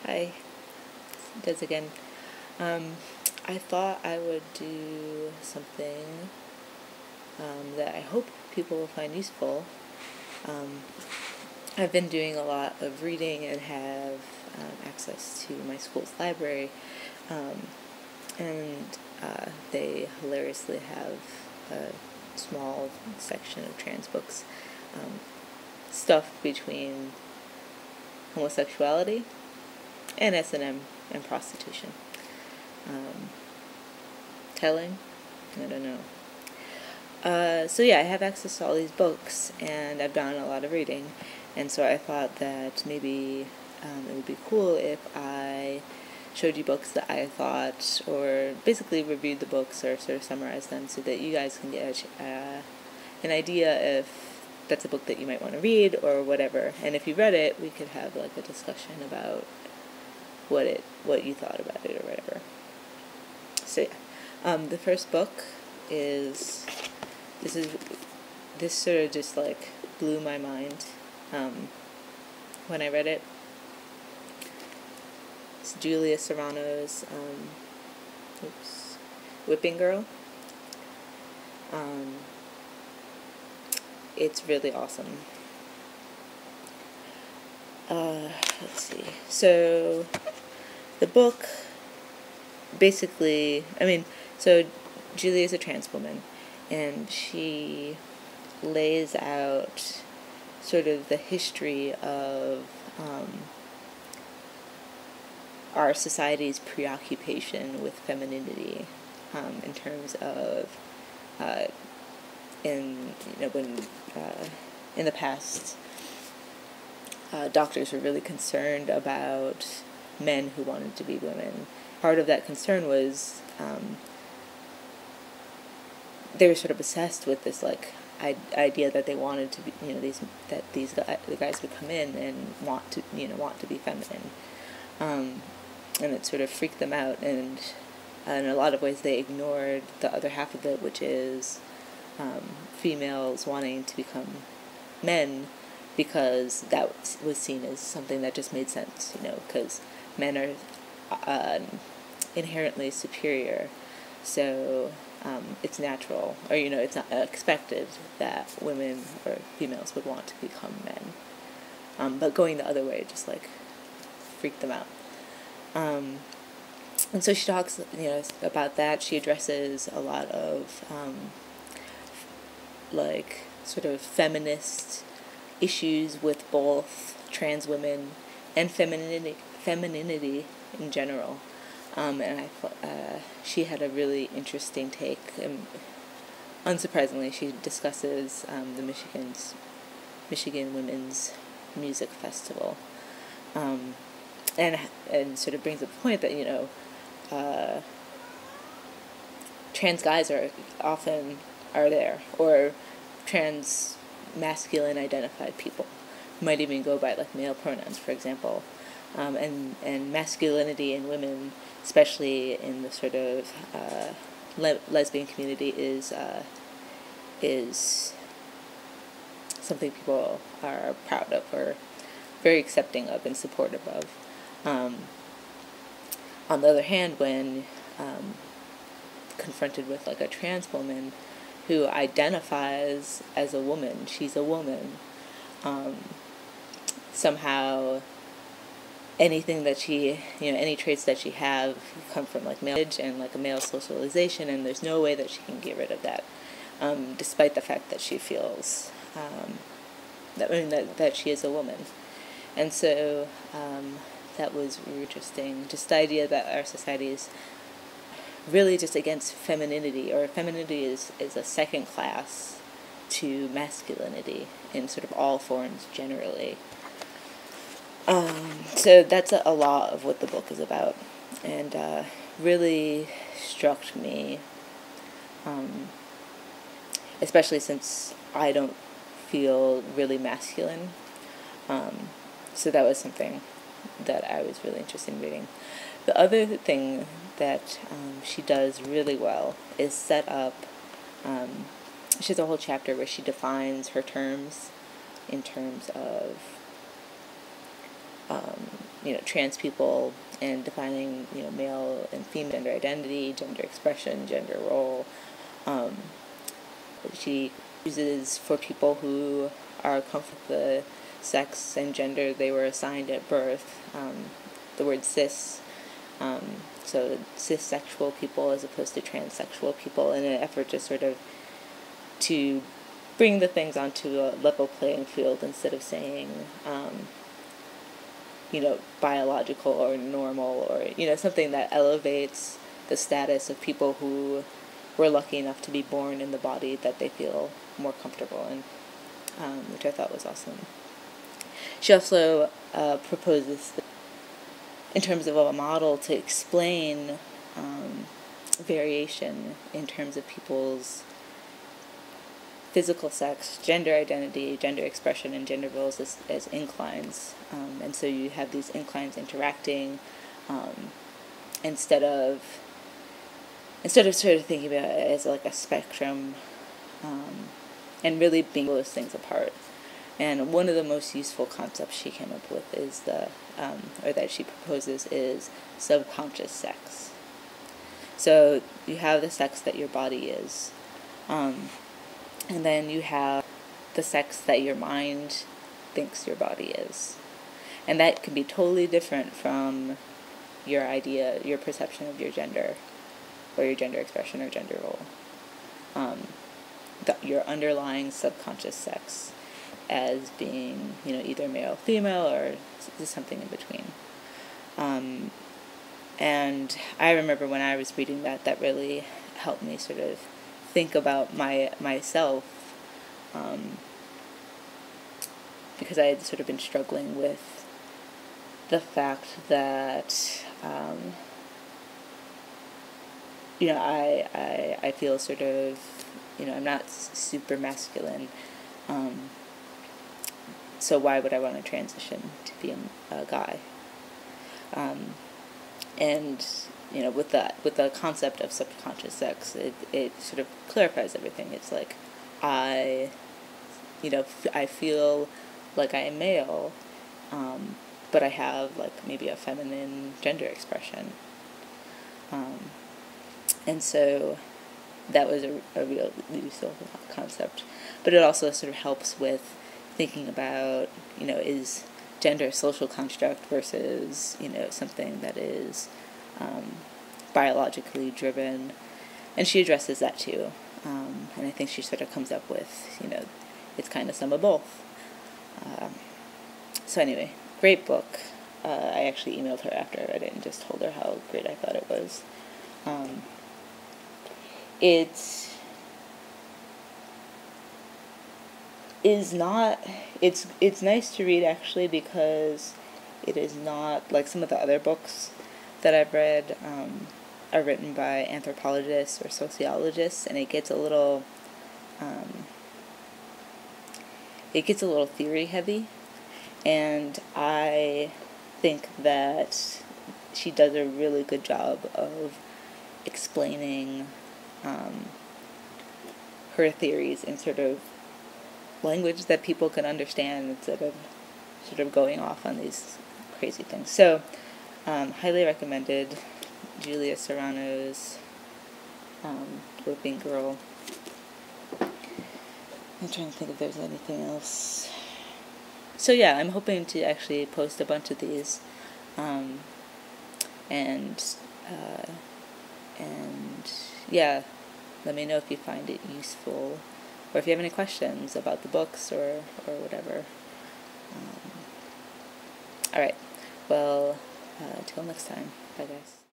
Hi, Des again. I thought I would do something that I hope people will find useful. Um, I've been doing a lot of reading and have access to my school's library, um, and they hilariously have a small section of trans books, stuff between homosexuality and S&M and prostitution. Telling? I don't know. So yeah, I have access to all these books, and I've done a lot of reading, and so I thought that maybe it would be cool if I showed you books that I thought, or basically reviewed the books or sort of summarized them so that you guys can get an idea if that's a book that you might want to read or whatever. And if you read it, we could have like a discussion about what you thought about it or whatever. So yeah, the first book is this sort of just like blew my mind when I read it. It's Julia Serrano's Whipping Girl. It's really awesome. Let's see. So the book basically, so Julia is a trans woman, and she lays out sort of the history of our society's preoccupation with femininity, in terms of when in the past doctors were really concerned about men who wanted to be women. Part of that concern was they were sort of obsessed with this like idea that they wanted to be, the guys would come in and want to be feminine, and it sort of freaked them out, and in a lot of ways they ignored the other half of it, which is females wanting to become men, because that was seen as something that just made sense, because men are inherently superior, so it's natural, or it's not expected that women or females would want to become men. But going the other way just like freaked them out. And so she talks, about that. She addresses a lot of sort of feminist issues with both trans women and femininity in general. And I thought she had a really interesting take. Unsurprisingly, she discusses the Michigan Women's Music Festival, and sort of brings up the point that trans guys are there, or trans masculine identified people who might even go by like male pronouns, for example, and masculinity in women, especially in the sort of lesbian community, is something people are proud of or very accepting of and supportive of. On the other hand, when confronted with like a trans woman who identifies as a woman, she's a woman, somehow anything that she, any traits that she have come from like male and like a male socialization, and there's no way that she can get rid of that, despite the fact that she feels that she is a woman. And so that was really interesting. Just the idea that our society is really just against femininity, or femininity is a second class to masculinity in sort of all forms generally. So that's a lot of what the book is about, and really struck me, especially since I don't feel really masculine. So that was something that I was really interested in reading. The other thing that she does really well is set up, she has a whole chapter where she defines her terms in terms of trans people, and defining, male and female gender identity, gender expression, gender role. She uses for people who are comfortable with the sex and gender they were assigned at birth, the word cis. So cis-sexual people as opposed to transsexual people, in an effort to sort of to bring the things onto a level playing field, instead of saying, biological or normal, or, something that elevates the status of people who were lucky enough to be born in the body that they feel more comfortable in, which I thought was awesome. She also proposes, in terms of a model, to explain variation in terms of people's physical sex, gender identity, gender expression, and gender roles as inclines. And so you have these inclines interacting, instead of sort of thinking about it as like a spectrum, and really being those things apart. And one of the most useful concepts she came up with is or that she proposes, is subconscious sex. So you have the sex that your body is, and then you have the sex that your mind thinks your body is. And that can be totally different from your perception of your gender, or your gender expression or gender role. Your underlying subconscious sex as being, either male or female, or something in between. And I remember when I was reading that really helped me sort of think about myself, because I had sort of been struggling with the fact that, I feel sort of, I'm not super masculine, so why would I want to transition to be a guy? And with the concept of subconscious sex, it sort of clarifies everything. It's like I feel like I am male, but I have like maybe a feminine gender expression, and so that was a real useful concept. But it also sort of helps with thinking about, is gender a social construct versus, something that is biologically driven. And she addresses that too. And I think she sort of comes up with, it's kind of some of both. So anyway, great book. I actually emailed her after I read it and just told her how great I thought it was. It is not, it's nice to read actually, because it is not like some of the other books that I've read are written by anthropologists or sociologists, and it gets a little theory heavy, and I think that she does a really good job of explaining her theories in sort of language that people can understand, instead of sort of going off on these crazy things. So, highly recommended. Julia Serrano's Working Girl. I'm trying to think if there's anything else. So yeah, I'm hoping to actually post a bunch of these, and yeah, let me know if you find it useful, or if you have any questions about the books or whatever. Alright, well, till next time. Bye guys.